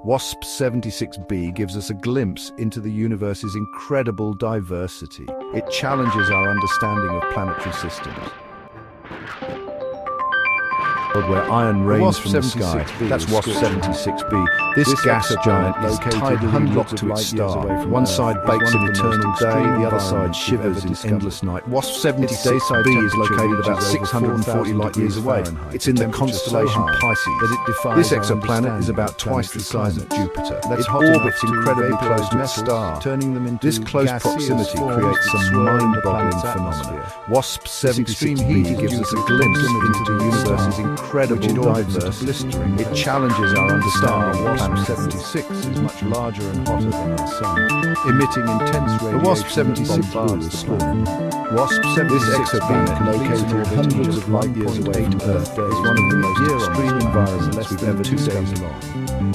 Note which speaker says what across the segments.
Speaker 1: WASP-76b gives us a glimpse into the universe's incredible diversity. It challenges our understanding of planetary systems. Where iron rains from the sky. That's WASP-76b. This gas giant is tidally locked to its star. One side bakes in eternal day, the other side shivers in endless night. WASP-76b is located about 640 light-years away. It's in the constellation Pisces. This exoplanet is about twice the size of Jupiter. It orbits incredibly close to its star. This close proximity creates a mind-boggling phenomenon. WASP-76b gives us a glimpse into the universe's incredible diversity. It challenges our understanding. WASP-76 is much larger and hotter than our Sun, emitting intense radiation. The WASP-76 bombards the planet. This exoplanet, located hundreds of light-years away from Earth, is one of the most extreme environments we've ever discovered.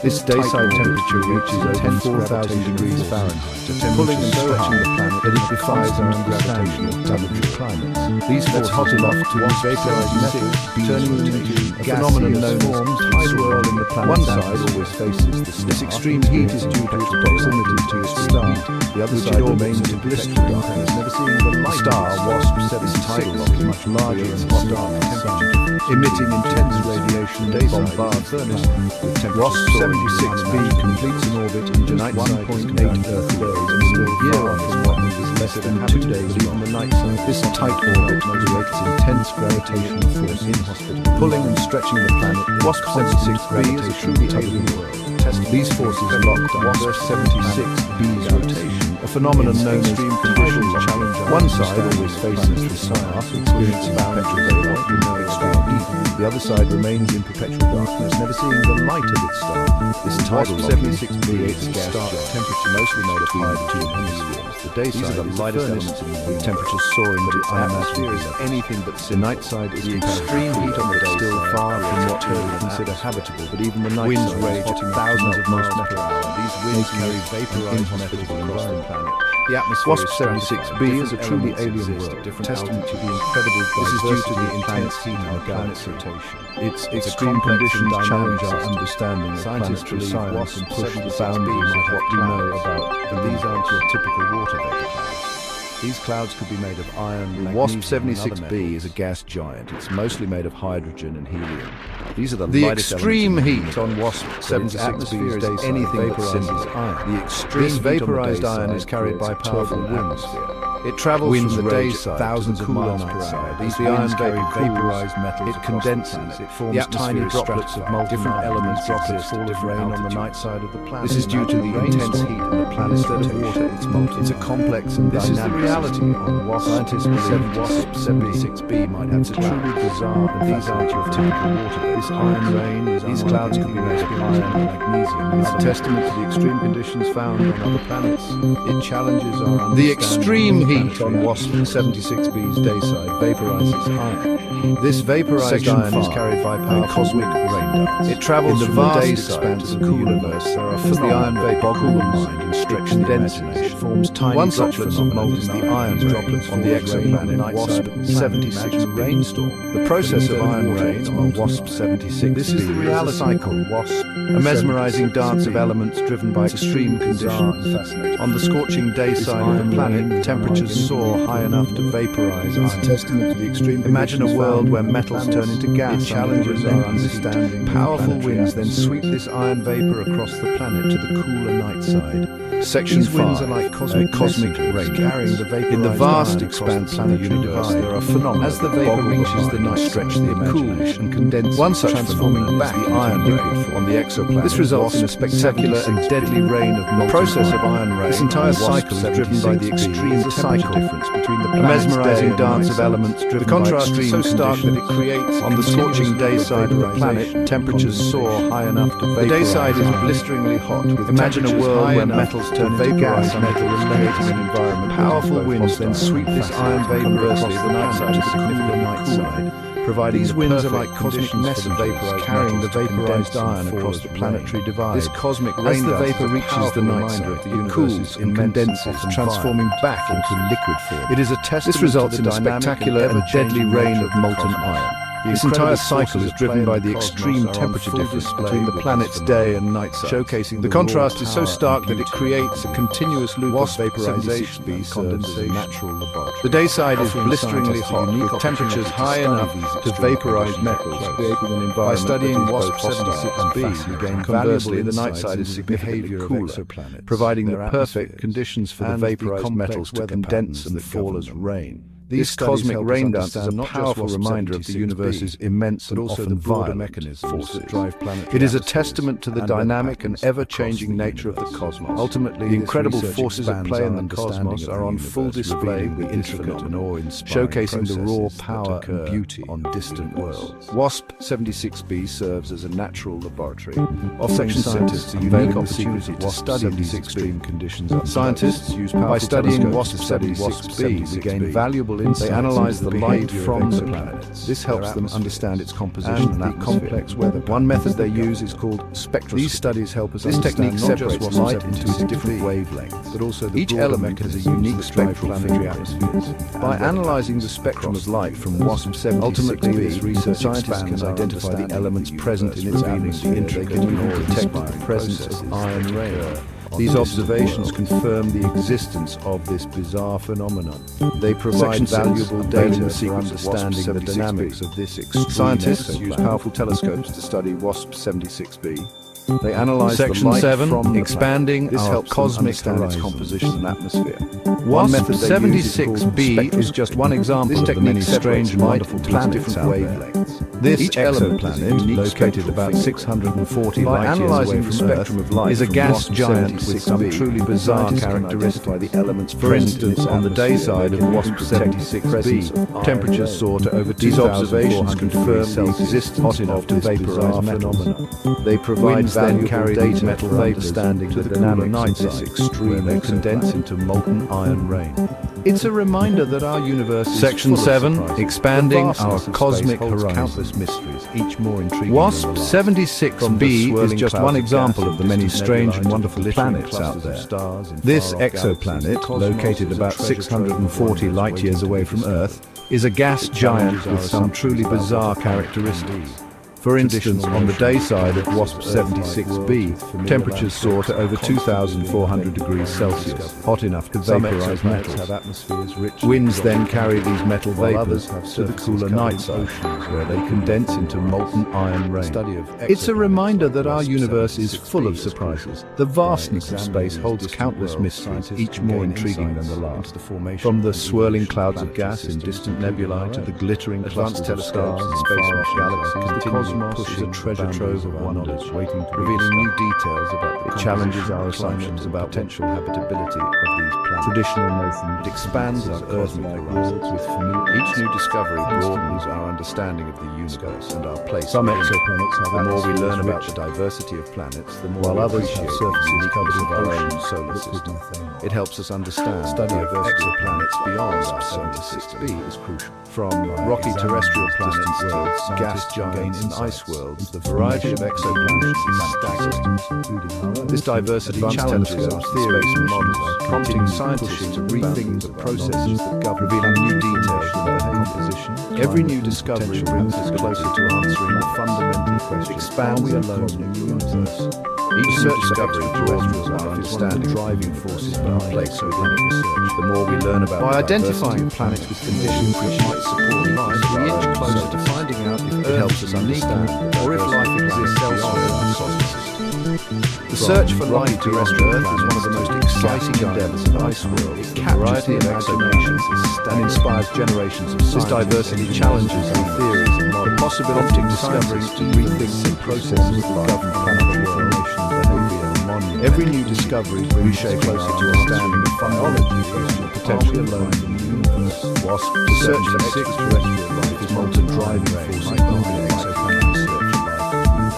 Speaker 1: This dayside temperature reaches over 4,000 degrees Fahrenheit, pulling and stretching the planet that it defies our understanding of planetary climates. These forces hot enough to vaporize metals, turning them into a phenomenon known as tidal swirl in the planet. One side always faces the star. This extreme heat is due to its proximity to its star. The other side remains in blistering darkness, never seeing the light. The star WASP-76 is much larger and hotter, emitting intense radiation. Bombard furnace with temperature. WASP-76b completes an orbit in just 1.8 Earth days and still year on its one is less than 2 days even the night side. This tight orbit motivates intense gravitational force inhospitable, pulling and stretching the planet. WASP-76b is a truly alien world. These forces lock WASP-76b's rotation, a phenomenon known as extreme conditions challenge. One side always faces the star, experiencing perpetual daylight with no extreme heat. The other side remains in perpetual darkness, never seeing the light of its star. This tidal 76b is a star with temperature mostly made of hydrogen hemispheres. The day side is the lightest elements with temperatures soaring to its atmosphere is anything but the night side is the extreme heat on the day still far from what we would consider habitable, but even the night winds rage at thousands of miles per hour. These winds carry vaporized metals across the planet. The atmosphere WASP-76b is a truly alien world, testament to the incredible diversity. This is due to the intense heat on the planet's rotation. Its extreme conditions challenge our understanding of planetary science and push the boundaries of what we know about. But these aren't your typical water vapor clouds. These clouds could be made of iron, magnesium, WASP-76b is a gas giant. It's mostly made of hydrogen and helium. These are the extreme heat on WASP-76b is anything but simple iron. This vaporized iron is carried by powerful winds. It travels from the day side thousands of miles per hour. These ions carry vaporized metals. It condenses. It forms tiny droplets of molten different elements. Droplets fall of rain on the night side of the planet. This is due to the intense heat in the planet's rotation. It's molten. It's a complex and dynamic reality on WASP. Scientists believe WASP-76b might have truly bizarre, and these aren't your typical water. This iron rain, these clouds could be made of iron and magnesium. It's a testament to the extreme conditions found on other planets. It challenges our understanding. The extreme heat on WASP-76b's dayside vaporizes iron. This vaporized iron is carried by powerful cosmic rain darts. It travels from the vast expanse of the universe. As the iron vapor boggle the mind and stretch the imagination. It forms tiny droplets of molten the iron droplets on the exoplanet WASP-76 rainstorm. The process of iron rain on WASP-76b this is the reality cycle. WASP, a mesmerizing dance of elements driven by extreme conditions. On the scorching day side of the planet, temperatures soar high enough to vaporize iron. Testament to the extreme. Imagine a world where metals turn into gas. It challenges our understanding. Powerful winds then sweep this iron vapor across the planet to the cooler night side. Section 5. Winds are like cosmic rain carrying the vapor. In the vast expanse of the universe, there are phenomena. As the vapor reaches the night, stretch the imagination and condense. One such transforming back the iron liquid on the exoplanet. This results in a spectacular and deadly rain of molten. The process of iron rain. This entire cycle is driven by the extreme temperature difference between the mesmerizing dance of elements driven by extreme so stark that it creates on the scorching day side of the planet. Temperatures soar high enough to vaporize. The day side is blisteringly hot. Imagine a world where metals turn into gas and creating an environment. Powerful winds then sweep this iron vapor across the night side to the cooler night side, providing these winds are like cosmic messengers carrying the vaporized iron across the planetary divide. This cosmic rain as the vapor reaches the night side, it cools and condenses, transforming back into liquid form. It is a test. This results in a spectacular and deadly rain of molten iron. This entire cycle is driven by the extreme temperature difference between the planet's day and night cycle. The contrast is so stark that it creates a continuous loop of vaporization and condensation. The day side is blisteringly hot, with temperatures high enough to vaporize metals. By studying WASP-76b, we gain conversely the night side is significantly cooler, providing the perfect conditions for the vaporized metals to condense and fall as rain. This cosmic rain dance is a powerful reminder of the universe's immense and often violent forces that drive planets. It is a testament to the dynamic and ever-changing nature of the cosmos. Ultimately, the incredible forces at play in the cosmos are on full display in the intricate and awe-inspiring showcasing the raw power and beauty on distant worlds. WASP-76b serves as a natural laboratory, offering scientists a unique opportunity to study these extreme conditions. Scientists use by studying WASP-76b, we gain valuable insights. They analyze the light from the planets. This helps them understand its composition and the complex weather. One method they use is called spectroscopy. These studies help us understand not just separates light into its different wavelengths, but also each element has a unique spectral atmospheres. By analyzing the spectrum of light from WASP-76b, ultimately this research scientists can identify the elements present in its atmosphere. They can even detect the presence of iron rain. These observations confirm the existence of this bizarre phenomenon. They provide valuable data for understanding the dynamics of this extreme. Scientists use powerful telescopes to study WASP-76b. They analyze the light from expanding this helps cosmic understand its composition and atmosphere. WASP-76b is just one example of the many strange and wonderful planets out there. This exoplanet, located about 640 light-years away from Earth, is a gas giant with some truly bizarre characteristics. For instance, on the day side of WASP-76b, temperatures soar to over 2,400 degrees. These observations confirm the existence of this bizarre phenomenon. They provide then carry these metal vapors understanding to the cooler night side, extreme they condense into molten iron rain. It's a reminder that our universe is Section 7, expanding our cosmic horizon. Countless mysteries, each more intriguing. WASP-76b is just one example of the many strange and wonderful planets out there. This exoplanet, located about 640 light-years away from Earth, is a gas giant with some truly bizarre characteristics. For instance, on the day side of WASP-76b, temperatures soar to over 2,400 degrees Celsius, hot enough to vaporize metals. Winds then carry these metal vapors to the cooler night side, where they condense into molten iron rain. It's a reminder that our universe is full of surprises. The vastness of space holds countless mysteries, each more intriguing than the last. From the swirling clouds of gas in distant nebulae to the glittering clusters of stars in space galaxies, pushes a treasure trove of wonders, waiting to revealing new details about the challenges our assumptions about potential habitability of these planets. Traditional Molten, it expands our cosmic horizons with familiar. Each new discovery broadens our understanding of the universe and our place. Some exoplanets have the more we learn about the diversity of planets, the more while others have surfaces covered in our own solar system. It helps us understand study of exoplanets beyond our solar system is crucial. From rocky terrestrial planets to gas giants and ice worlds, the variety of exoplanets is staggering. This diversity challenges our theories and models, prompting scientists to rethink the processes that govern, revealing new details about their composition. Every new discovery brings us closer to answering the fundamental question: expand we alone in the universe? Each research discovery broadens our understanding driving forces behind exoplanet research. The more we learn about by identifying planets with conditions which might support life, we inch closer to finding out if Earth helps us understand or if life exists elsewhere in our solar system. The search for life terrestrial Earth is one of the most exciting endeavors in the ice world. It captures the imaginations and inspires generations of science. This diversity challenges our theories and models, the possibility of discovering to rethink the processes that govern planetary formation and behavior and monument. Every new discovery brings us closer to understanding the biology and potential alone in the universe. WASP, the search for extraterrestrial life is Molten driving force behind exoplanet research.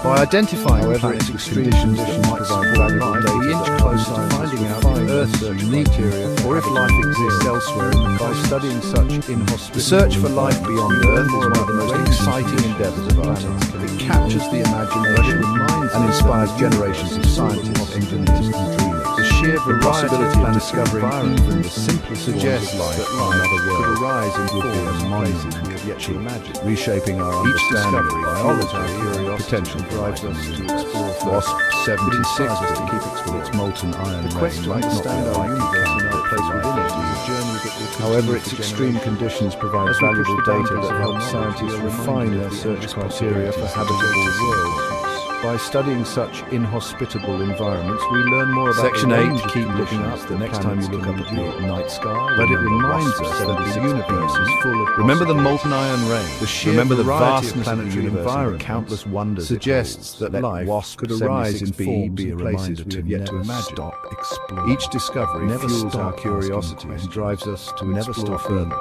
Speaker 1: By identifying planets with conditions that might provide valuable data, we inch closer to finding out if Earth's unique area or if life exists elsewhere by studying such inhospitable. The search for life beyond Earth is one of the most exciting endeavors of our time. It captures the imagination and inspires generations of scientists, engineers and dreamers. sheer variety and discovering even the simplest suggests that life could arise in forms and places we have yet to imagine, reshaping our understanding of biology. Potential drives us to explore WASP-76b to keep exploring its molten iron. The quest to understand our universe and our place within it is a journey that will. However, its extreme conditions provide valuable data that help scientists refine their search criteria for habitable worlds. By studying such inhospitable environments, we learn more about
Speaker 2: Section 8,
Speaker 1: keep looking up the next time you look up at the night sky. But it reminds us that the universe is full of.
Speaker 2: Remember the molten iron rain.
Speaker 1: The sheer
Speaker 2: Remember the
Speaker 1: variety
Speaker 2: vast
Speaker 1: of
Speaker 2: planetary
Speaker 1: environment,
Speaker 2: countless wonders.
Speaker 1: suggests that life could arise in forms and places we have yet to imagine. Each discovery fuels our curiosity and drives us to explore further.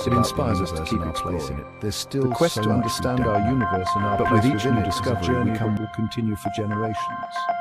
Speaker 1: It inspires us to keep exploring it. There's still the quest to understand our universe and our place within it. This journey will continue for generations.